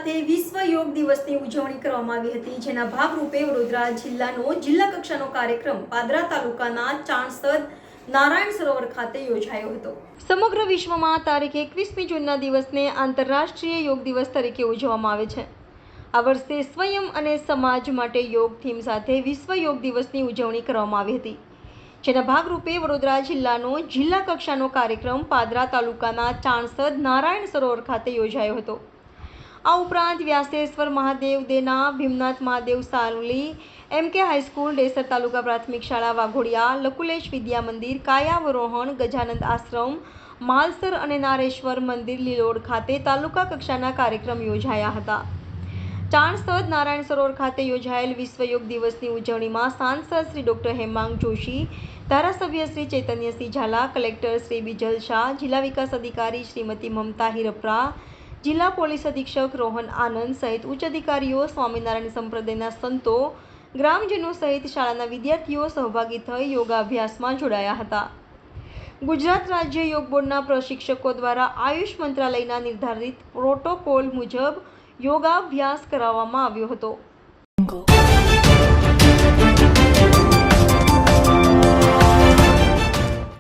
ખાતે વિશ્વ યોગ દિવસની ઉજવણી કરવામાં આવી હતી, જેના ભાગરૂપે વડોદરા જિલ્લાનો જિલ્લા કક્ષાનો કાર્યક્રમ પાદરા તાલુકાના ચાણસદ નારાયણ સરોવર ખાતે યોજાયો હતો। સમગ્ર વિશ્વમાં તારીખ 21મી જૂનના દિવસને આંતરરાષ્ટ્રીય યોગ દિવસ તરીકે ઉજવવામાં આવે છે। આ વર્ષે સ્વયં અને સમાજ માટે યોગ થીમ સાથે વિશ્વ યોગ દિવસની ઉજવણી કરવામાં આવી હતી, જેના ભાગરૂપે વડોદરા જિલ્લાનો જિલ્લા કક્ષાનો કાર્યક્રમ પાદરા તાલુકાના ચાણસદ નારાયણ સરોવર ખાતે યોજાયો હતો। આ ઉપરાંત વ્યાસેશ્વર મહાદેવ દેના, ભીમનાથ મહાદેવ સાવલી, MK હાઈસ્કૂલ, ડેસર તાલુકા પ્રાથમિક શાળા વાઘોડિયા, લકુલેશ વિદ્યા મંદિર, કાયાવરોહણ, ગજાનંદ આશ્રમ, માલસર અને નારેશ્વર મંદિર લીલોડ ખાતે તાલુકા કક્ષાના કાર્યક્રમ યોજાયા હતા। ચાણસદ નારાયણ સરોવર ખાતે યોજાયેલ વિશ્વ યોગ દિવસની ઉજવણીમાં સાંસદ શ્રી ડૉક્ટર હેમાંગ જોશી, ધારાસભ્ય શ્રી ચૈતન્યસિંહ ઝાલા, કલેક્ટર શ્રી બિજલ શાહ, જિલ્લા વિકાસ અધિકારી શ્રીમતી મમતા હિરપરા, જિલ્લા પોલીસ અધિક્ષક રોહન આનંદ સહિત ઉચ્ચ અધિકારીઓ, સ્વામિનારાયણ સંપ્રદાયના સંતો, ગ્રામજનો સહિત શાળાના વિદ્યાર્થીઓ સહભાગી થઈ યોગાભ્યાસમાં જોડાયા હતા। ગુજરાત રાજ્ય યોગ બોર્ડના પ્રશિક્ષકો દ્વારા આયુષ મંત્રાલયના નિર્ધારિત પ્રોટોકોલ મુજબ યોગાભ્યાસ કરાવવામાં આવ્યો હતો।